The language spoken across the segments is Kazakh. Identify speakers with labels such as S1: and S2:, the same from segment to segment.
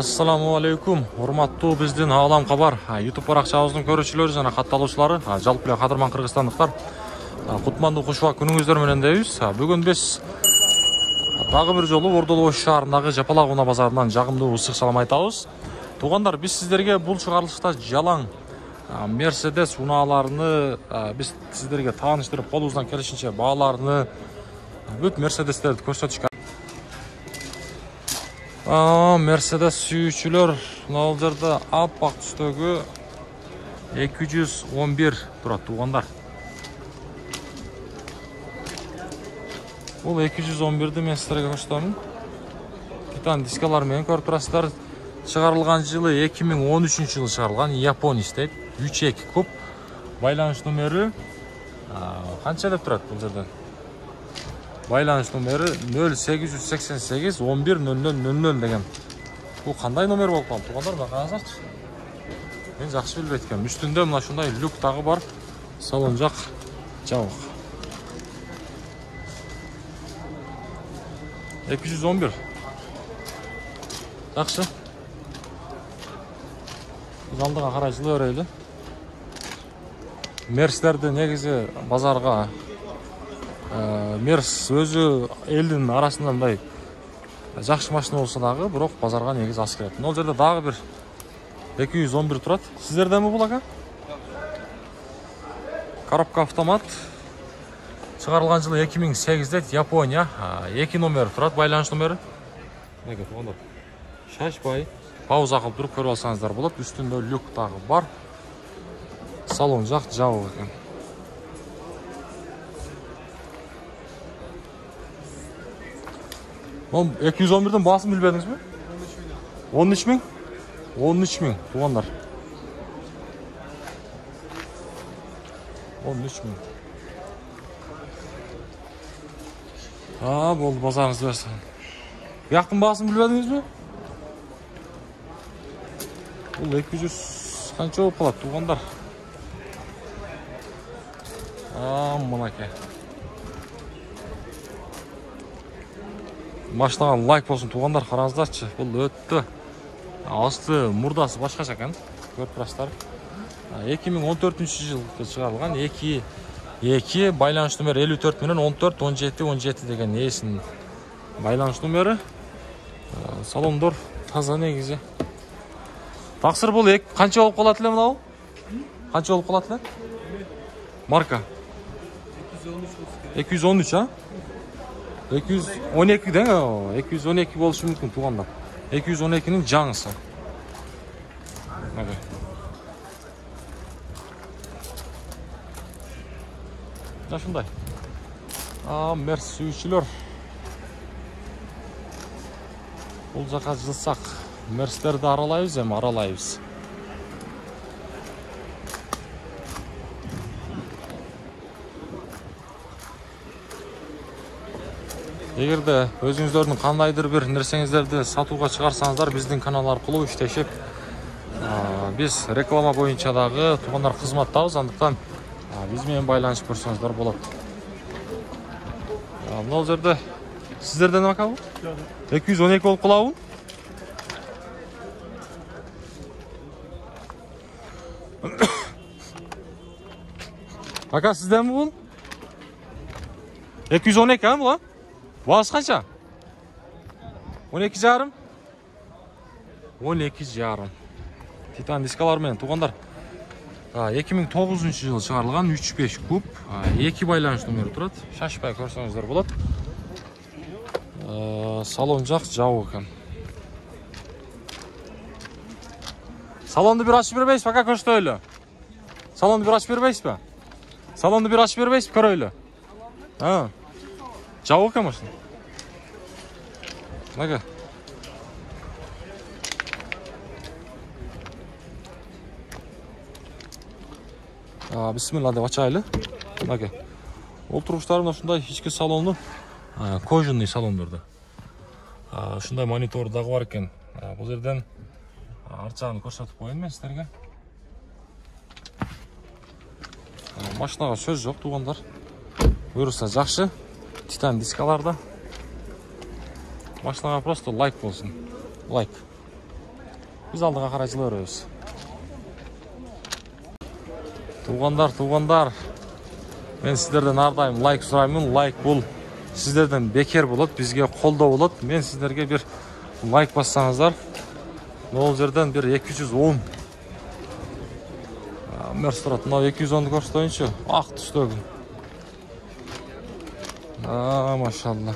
S1: Assalamu alaikum, урматтуу биздин Ағлам Хабар YouTube баракчабыздын көрүүчүлөрү жана катталуучулары, жалпы эле кадырман кыргызстандыктар, кутмандуу кушуба күнүңүздөр менен дейбиз. Бүгүн биз дагы бир жолу Ордолу Ош шаарындагы Жапалак унаа базарынан жагымдуу ысык салам айтабыз. Туугандар, биз сиздерге бул чыгарылышта жалаң Mercedes унааларыны биз сиздерге тааныштырып, колубуздан келишинче бааларыны, бүт Mercedesтерди көрсөтүшкө. Mercedes сүйүүчүлөр, мына жерде аппак түстөгү 211 турат туугандар. Бул 211-ди мен сиздерге көрсөтөмүн. Титан дискалар менен көрүп турасыздар. Чыгарылган жылы 2013-жылы чыгарылган, Япония дейт. 3.2 куб. Байланыш номери канча деп турат бул жерден? Байланыш номери 0888 11 0000 деген. Бул кандай номер болуп калды туугандар, мына караңыздарчы. Мен жакшы билбейт экенмин. Үстүндө мына ушундай люк дагы бар. Салон жак жабык. 211. Жакшы. Биз алдыга карай жылы өрөйлү. Мерстерди негизи базарга Мерс өзү элдин арасында мындай жакшы машина болсо дагы, бирок базарга негизи аз келет. Мына жерде дагы бир 211 турат. Сиздерденби бул ака? Коробка автомат. Чыгарылган жылы 2008-де Япония. 2 номер турат, байланыш номери. Мына туугандар. Шашпай, пауза кылып туруп көрүп алсаңыздар болот. Үстүндө люк дагы бар. Салон жак жабык экен. Бұл 211-ден басын білбедіңіз бе? 13 мың? 13 мың, туғандар. 13 мың. Болды, базарыңызды берсін. Яқтың басын білбедіңіз бе? Бұл 200 қанша болып қалады, туғандар. Мұнаке. Машинаға лайк болсын туғандар, қараңыздарчы. Бұл өтті. Асты мурдасы башкача екен. Көріп тұрасыздар. 2014 жылы чыгарылган 2 байланыш номері 54 менен 14 17 деген есін байланыш номері. Салондор таза негизи. Тақсыр бұл қанша болып қалады эле мынау? Қанша болып қалады эле? Марка 213, а? 212 ден 212 болушу мүмкүн туугандар. 212-нин жаңысы. Мына. Ушундай. Мерс сүйүүчүлөр. Бул жака жылсак, Мерстерди аралайбыз, эми аралайбыз. Эгерде өзүңүздөрдүн кандайдыр бир нерсеңиздерди сатууга чыгарсаңыздар, биздин канал аркылуу иштешип, биз реклама боюнча дагы туугандар кызматтабыз, андыктан биз менен байланышып көрсөңүздөр болот. Мына жерде сиздерден ака бул? 212 болуп калабы? Ака сизденби бул? 212 а бул? Бағасы қанша? 12 жарым? 12 жарым. Титан дискалар менен туугандар. 2009 жылы чыгарылган 3.5 куб, 2 байланыш номери турат. Шашпай көрсөңүздөр болот. Салон жак жабык экен. Салонду бир ачып бербейсизби, ака көрсөтөлү? Салонду бир ачып бербейсизби? Салонду бир ачып бербейсизби, көрөйлү? Жабык экен машина. Мага. Bismillah деп ачайлы. Мынакей. Олтургучтары мына ушундай ички салону кожаный салондордо. Ушундай монитор дагы бар экен. Бул жерден арт жагын көрсөтүп коеюн мен сиздерге. Машинага сөз жок, туугандар. Буюрса жакшы. Титан дискаларда. Машинага просто лайк болсун. Лайк. Биз алдыга карай жыла беребиз. Туугандар. Мен сиздерден ар дайым лайк сураймын. Лайк бул сиздерден бекер болот, бизге колдоо болот. Мен сиздерге бир лайк бассаңыздар, бул жерден бир 210. Мерс турат. Мына 210ду көрсөтөйүнчү. Ак түстөгү. Машалла.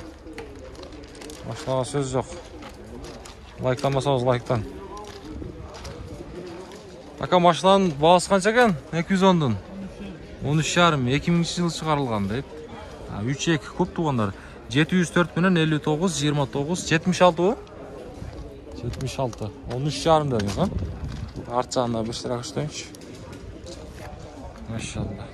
S1: Машинага сөз жок. Лайктанбасаңыз лайктан. Ака, машинанын баасы канча экен? 210дун. 13,5 2000-жылы чыгарылган дейт. 3.2 куб туугандар. 704 менен 59 29 76 76. 13,5 дедиңиз, а? Арт жагына бир сыра көрсөтөйүнчү. Машалла.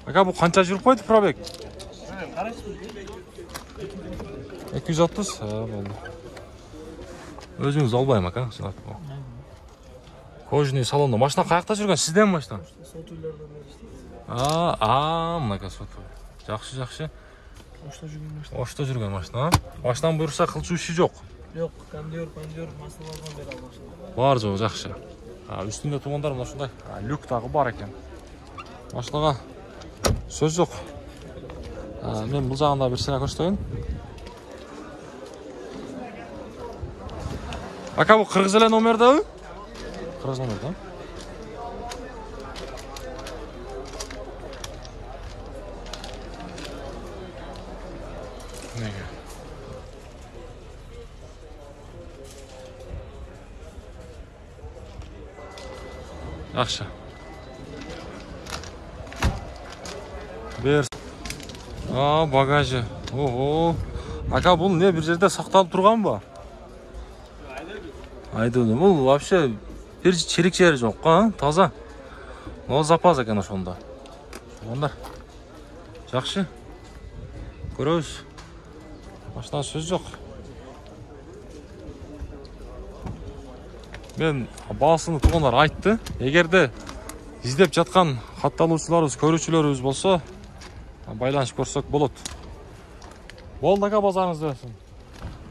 S1: Ака, бул канча жүрүп койду пробег? 230. Болду. Өзүңүз албайм, ака. Кожаный салондо. Машина каякта жүргөн? Сизден машина?
S2: Сот үйлөрдөн беришти.
S1: Мынакей сот. Жакшы. Ошто жүргөн машина. Машинаны буюрса кылчу иши жок.
S2: Жок, кондер, маслалардан бере алышты.
S1: Бар жок, жакшы. Үстүндө туугандар мына ушундай люк дагы бар экен. Машинага сөз жок. Мен бул жагында бир сыра көрсөтөйүн. Ака, бул кыргыз эле номердеби? Кыргыз номерде. Неге? Жакшы. Бер. Багажы. Ого. Ака, бул не бир жерде сакталып турганбы? Айдону. Бул вообще бир чирик жери жок, таза. Но запас экен ошондо. Ондар. Жакшы. Көрөбүз. Машина сөз жок. Мен баасын туугандар айтты. Эгерде издеп жаткан катталуучуларыбыз, көрүүчүлөрүбүз болсо, байланышып көрсөк болот. Болду, ака, базарыңызды берсин.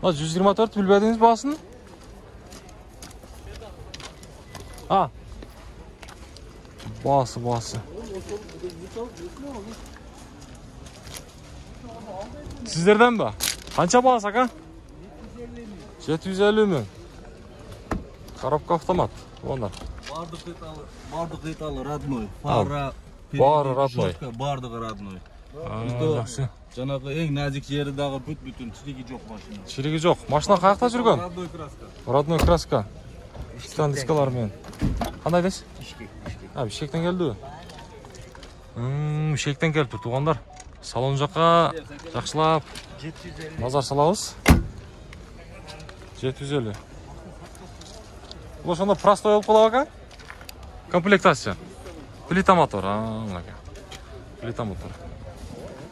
S1: 124 билбедиңиз баасын? Баасы. Сиздерден ба? Канча баасы, ака? 750 миң. Коробка автомат. Ондар.
S2: Бардык деталы родной.
S1: Бары родной.
S2: Бардыгы родной.
S1: Жакшы.
S2: Жанагы эң назик жери дагы бүт-бүтүн, чириги жок машина.
S1: Чириги жок. Машина каякта жүргөн?
S2: Родной краска.
S1: Родной краска. Титан дискалар менен. Кандай дейсиз? Бишкектен келдиби? Бишкектен келиптир туугандар. Салон жакка жакшылап назар салабыз. 750. Бул ошондо простой болуп калабы, ака? Комплектация. Плита мотор. Мынакей. Плита мотор.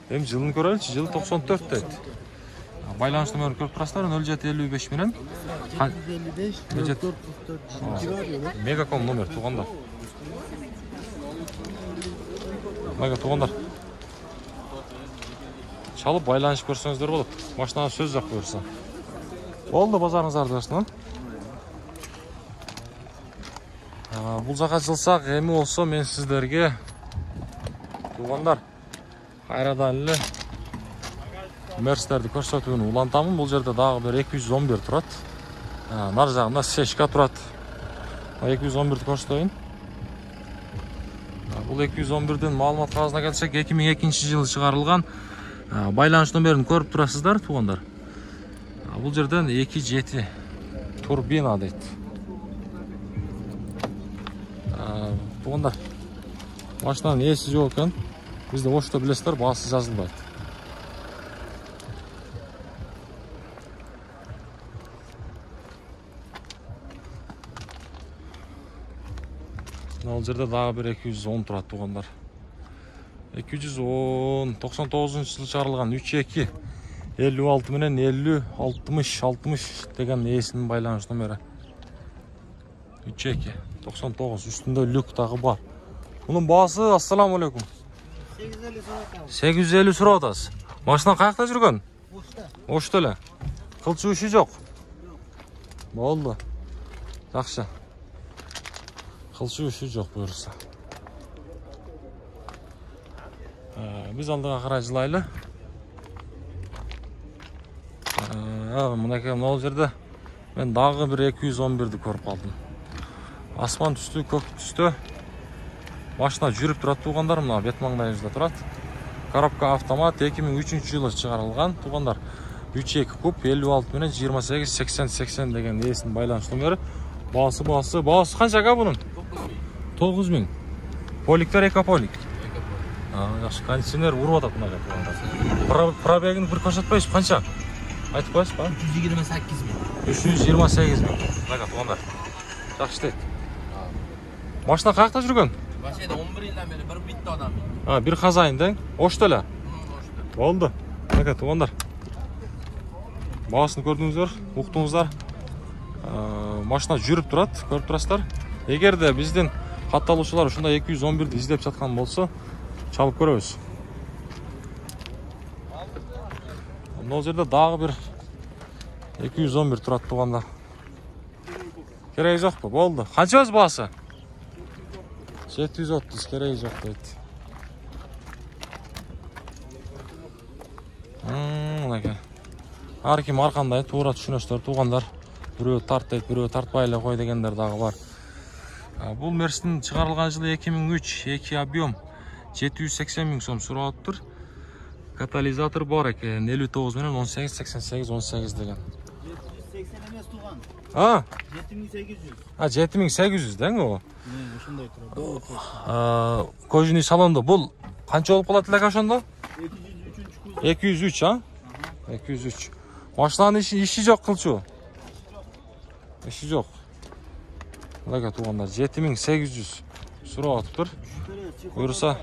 S1: Эми жылын көрөлүчү, жылы 94 дейт. Байланыш номерин көрүп турасыздар, 0755 менен 755 Мегаком номер туугандар. Мага туугандар. Чалып байланышып көрсөңүздөр болот. Машинага сөз жок буюрса. Болду, базарыңыздарды берсин. Бул жака жылсак, эми болсо мен сиздерге туугандар кайрадан эле Мерстерди көрсөтүүнү улантамын. Бул жерде дагы бир 211 турат. Нар жагында сешка турат. 211 көрсөтөйүн. Бул 211дин маалымат кагазына келсек, 2002-жылы чыгарылган. Байланыш номерин көрүп турасыздар, туугандар. Бул жерден 2.7 турбина дейт. Туугандар, машинанын ээси жок экен. Бизде ошто билесиздер, баасы жазылбайт. Ал жерде дагы бир 210 турат туугандар. 210 99-жылы чыгарылган 3.2 56 менен 50 60 деген ээсинин байланыш номери. 3.2 99 үстүндө люк дагы бар. Мунун баасы ассаламу алейкум. 850 сурап атасыз. Машина каякта жүргөн? Ошто эле. Кылчу иши жок. Болду. Жакшы. Кылчу иши жок буюрса. Биз алдыга карай жылайлы. Мынакей могул жерде мен дагы бир 211ди көрүп калдым. Асман түстүү, көк түстүү. Машина жүрүп турат туугандар, мына бет маңдайыбызда турат. Коробка автомат 2003-жылы чыгарылган туугандар. 3.2 куб 56 менен 28-80-80 деген ээсинин байланыш номери. Баасы канча ага бунун? 9000. Поликтер экополик. Жакшы, кондиционер уруп атат мына жерде. Пробегин бир көрсөтпөйсүз канча? Айтып коесуз ба? 328 миң. Мына туугандар. Жакшы дейт. Машина каякта жүргөн?
S2: Машина 11 жылдан бери bir bitти адам.
S1: Бир хазайын дең. Ошто эле. Болду. Мына туугандар. Баасын көрдүңүздөр, уктуңуздар. Машина жүрүп турат, көрүп турасыздар. Эгерде биздин катталуучулар ушундай 211ди издеп жаткан болсо, чалып көрөбүз. Могул жерде дагы бир 211 турат туугандар. Кереги жокпу? Болду. Канча өз баасы? 730, кереги жок дейт. Мынакей. Ар ким ар кандай туура түшүнөсүздөр туугандар. Бирөө тарт дейт, бирөө тартпай эле кой дегендер дагы бар. Бул Мерстин чыгарылган жылы 2003, 2 объем 780 миң сом сурап тур. Катализатор бар экен, 59 менен 18-88-18 деген.
S2: 780 эмес туган. 7800.
S1: 7800 дең о.
S2: Ошондой турат.
S1: Кожуный салондо бул канча болуп калат элек ошондо? 203, 203. Машинанын иши жок кылчу. Иши жок. Мынакей туугандар 7800 сурап атыптыр. Буюрса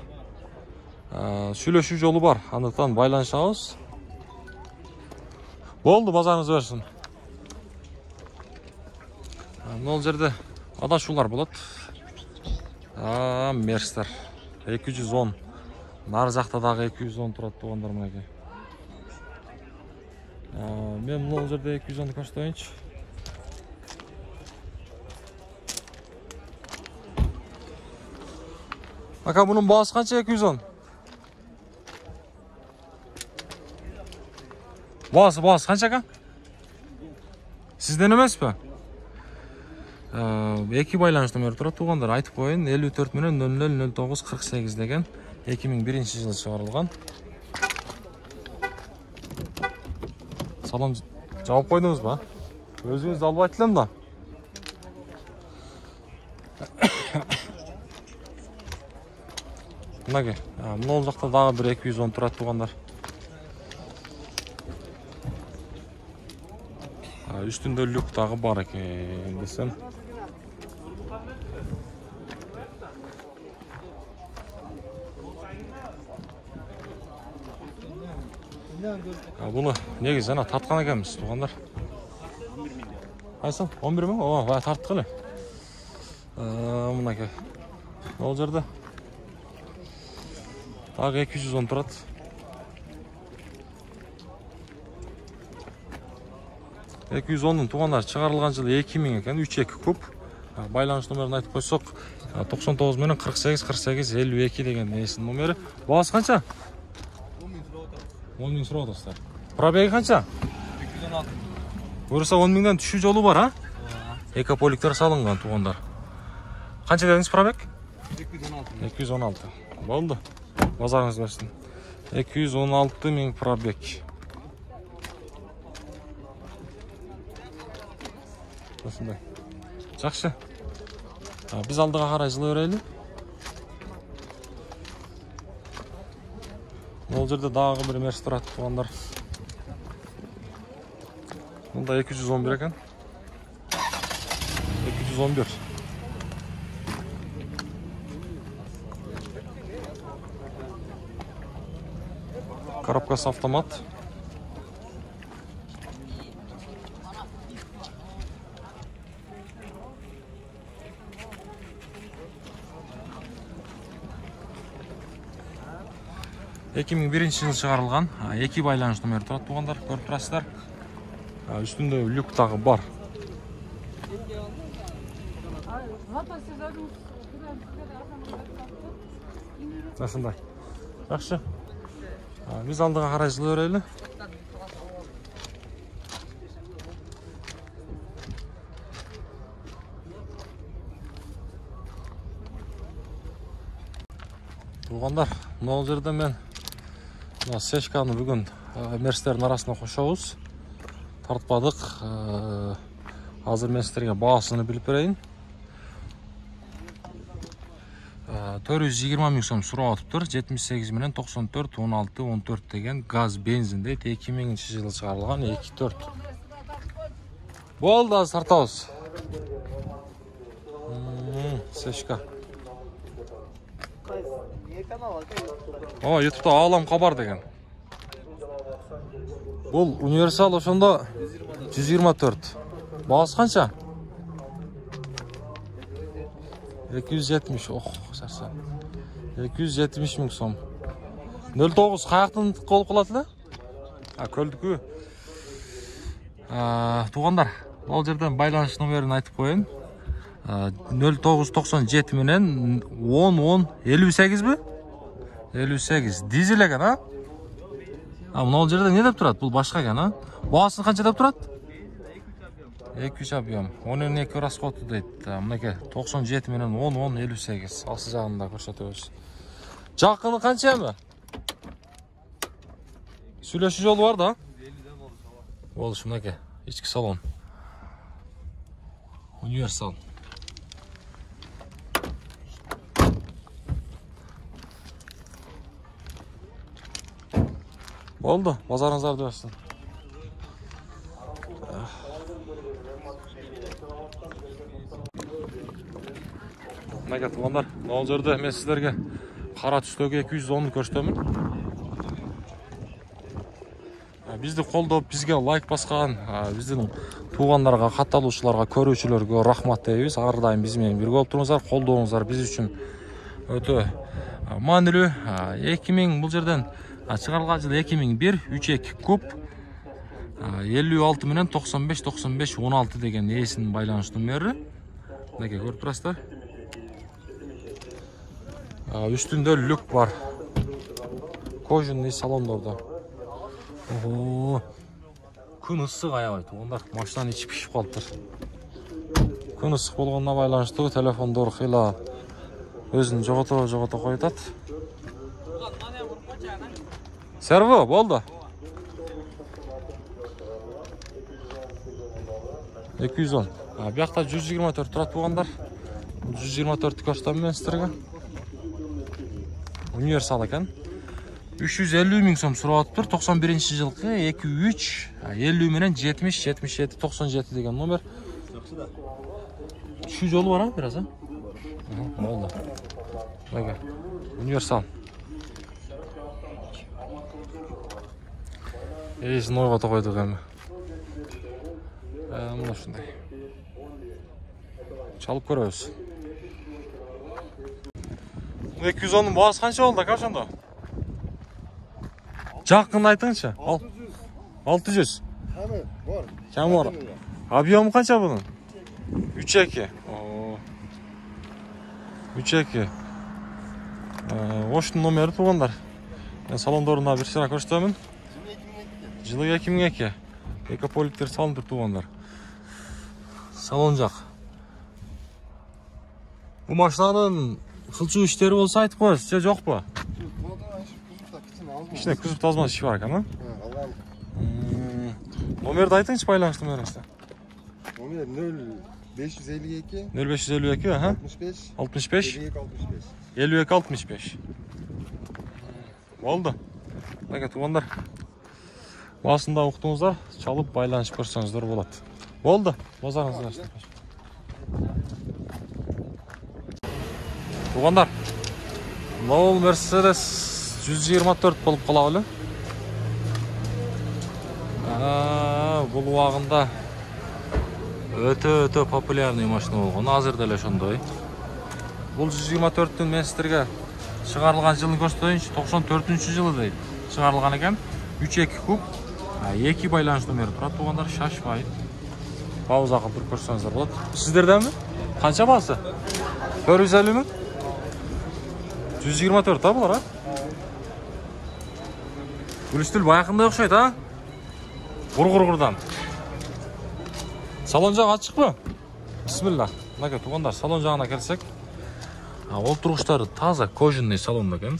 S1: сүйлөшүү жолу бар. Андыктан байланышабыз. Болду, базарыңыз берсин. Могул жерде адашуулар болот. Мерстер 210. Нар жакта дагы 210 турат туугандар мынакей. Мен могул жерде 210 көрсөтөйүнчү. Ака, bunun baası kança 210? Baası kança aka? Sizden emez mi? Eki байланыш номери турат туугандар, айтып коеюн, 54 менен 000948 деген 2001-жылы чыгарылган. Салон жабып койдуңуз ба? Өзүңүз албайт элем да. Мынакей, мына жакта дагы бир 210 турат туугандар. Үстүндө люк дагы бар экен десем. Буну негизи жана тарткан экенбиз туугандар. Кайсы? 11 миң? О, бая тарттык эле. Мынакей. Могул жерде дагы 210 турат. Туугандар чыгарылган жылы 2000 экен, 3.2 куб. Байланыш номерин айтып койсок, 99 менен 48-48-52 деген ээсинин номери. Баасы канча? 10 миң сурап атасыздар. Пробеги канча? 216. Буюрса 10 миңден түшүү жолу бар, а? Экополиктер салынган туугандар. Канча дедиңиз пробег? 216. Болду. Базарыңыз берсин. 216 миң пробег. Ошондой. Жакшы. Биз алдыга карай жылы берели. Могул жерде дагы бир мерс турат туугандар. Мында 211 экен. 211. Коробкасы автомат. (2001 жылы шығарылған. 2 байланыш номері тұрады туғандар, көріп тұрасыздар. Үстінде люк тағы бар. Насындай. Жақсы. Біз алдыға қарай жылы өрелі. Туғандар, мынау жерде мен сешканы бүгін мерстердің арасына қошауыз. Тартпадық. Азыр мен сіздерге бағасыны біліп берейін. 420 мың сом сұрау атып тұр. 78 менен 94, 16, 14 деген газ бензин дейді. 2000 жылы шығарылған 2.4. Болды, азыр тартауыз. Сешка. YouTube'da Ağlam Kabar деген. Бұл универсал ошонда 124. Бағасы қанша? 270. Ох, сарсан. 270 мың сом. 09 қаяқтың қол қылатылы? Көлдікі. Туғандар, ол жерден байланыш номерін айтып қойын. 0997 менен 10-10-58 бі? 58. Дизель екен, а? Мынау жерде не деп тұрады? Бұл башқа екен, а? Бағасын қанша деп тұрады? 2-3 объем. 12 расходы дейді. Мұнеке 97 менен 10-10-58. Алсы жағында көрсетеміз. Жақыны қанша емі? Сөйлеші жолы бар да? Ол үшін мұнеке. Ішкі салон. Универсал. Oldu, bazarınızlar dönsün. Ne getir onlar? Ne olacaktı? Ben sizlerge qara tüstегі 210'ны көрсөтөмүн. Bizdi қолдап, бізге лайк басқан, біздің туғанларға, катталуучуларга, көрүүчүлөргө рахмат дейбиз. Ар дайым биз менен бирге болуп туруңуздар. Колдооңуздар биз үчүн өтө маанилүү. 2000 бул жерден Çıkarılған жылы 2001, 3.2 куб, 56 менен 95-95-16 деген есінің байланыш номері. Неге көріп тұрасыздар? Үстінде люк бар. Кожаный салондорда. Күн ысық аябай туғандар. Машинаның іші пішіп қалыптыр. Күн ысық болғанына байланышты телефондор қила өзін жоғата қойытады. Servo, болды. 210. Бұяқта 124 тұрат болғандар. 124 көрсетемін мен сіздерге. Универсал екен. 350 мың сом сұрап тұр. 91 жылғы 2-3 50 менен 70-77-97 деген номер. Şu жолы бар, biraz ha? Болды. Универсал. Есін ойға қойдық әмі. Мұны шындай. Çalып көрөбүз. 210'ның бағасы қанша болды, қашанда? Жақын айтыңшы. 600. Кәм бар. Объемы қанша бұның? 3.2. 3.2. Оштың номері туғандар. Мен салондорына бір сыра көрсетемін. Жылы 2002. Экополиттер салынып туғандар. Салон жақ. Бұл машинаның қылчу іштері болса айтып қойыз, жоқ па? İçine күзіп тазмасы іші бар екен, Номерді айтыңызшы байланышты номеріңізді.
S3: Номер 0552
S1: 0552, 65 52-65. Болды. Бәке туғандар. Басында ұқтыңыздар, çalып байланышып көрсеңіздер болады. Болды. Базарыңызды аштым. Туғандар. Мынау Mercedes 124 болып қалағылы. Бул убагында өтө популярный машина болгон. Азыр деле ошондой. Бул 124-түн мен сиздерге чыгарылган жылын көрсөтөйүнчү. 94-жылы дейт. Чыгарылган экен. 3.2 куб. 2 байланыш номери турат. Туугандар, шашпай. Пауза кылып көрсөңүздөр болот. Сиздерденби? Канча баасы? 450 миң? 124 та булар, Гүлүстүл баякындай окшойт, Гургурдан. Салон жагы ачыкпы? Бисмилла. Мына туугандар, салон жагына келсек, олтургучтары таза кожаный салон экен.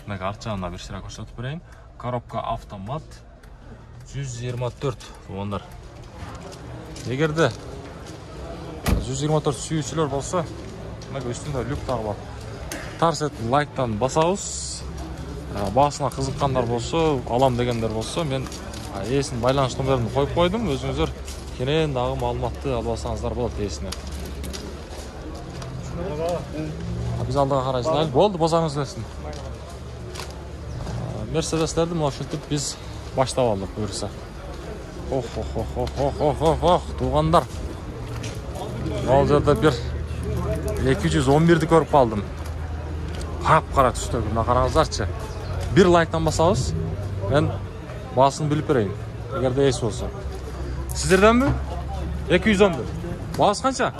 S1: Мына арт жагына бир сыра көрсөтүп берейин. Коробка автомат 124 туугандар. Эгерде 124 сүйүүчүлөр болсо, мына үстүндө люк дагы бар. Тарс этип лайктан басабыз. Баасына кызыккандар болсо, алам дегендер болсо, мен ээсинин байланыш номерин коюп койдум. Өзүңүздөр кенен дагы маалыматты албасаңыздар болот ээсине. Биз алдыга карайсыздар. Болду, босаңыз берсин. Мерседестерди мына ушинтип биз баштап алдык буюрса. Туугандар. Ал жерде бир 211-ди көрүп калдым. Кара түстөгү, мына караңыздарчы. Бир лайктан басабыз, мен баасын билип берейин. Эгерде эс болсо. Сиздерденби? 211. Баасы канча?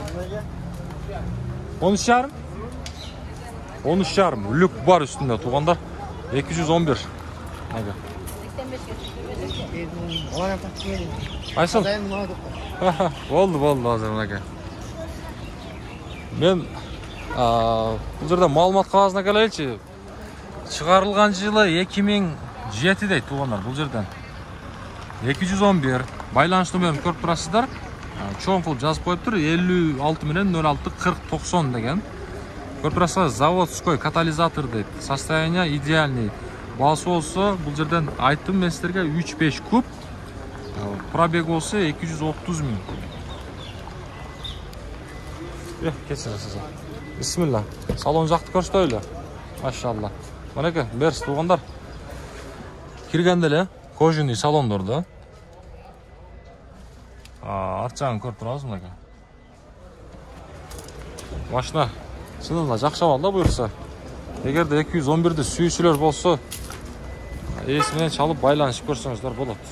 S1: 13,5. 13,5. Люк бар үстүндө туугандар. 211. Ага. Айсыл. Болду азыр мына. Мен бул жерде маалымат кагазына келеличи. Чыгарылган жылы 2007 дейт туугандар бул жерден. 211 байланыш номерин көрүп турасыздар. Чоң кылып жазып коюптур. 56 менен 06 40 90 деген. Көрүп турасыздар, заводской катализатор дейт. Состояние идеальный. Баасы болсо бул жерден айттым мен сиздерге 3.5 куб. Пробег болсо 230 миң. Кечиресиз. Бисмилла. Салон жакты көрсөтөлү. Машалла. Манеке, берс туугандар. Киргенде эле кожаный салондордо. Арт жагын көрүп турабыз мынакей. Машина чынында жакшап алды буюрса. Эгерде 211-ди сүйүүчүлөр болсо, ээси менен чалып байланышып көрсөңүздөр болот.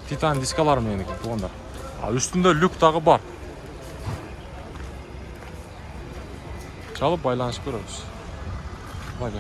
S1: Титан дискалар менен туугандар. Үстүндө люк дагы бар. Çalıp baylanışıp görürüz. Bak.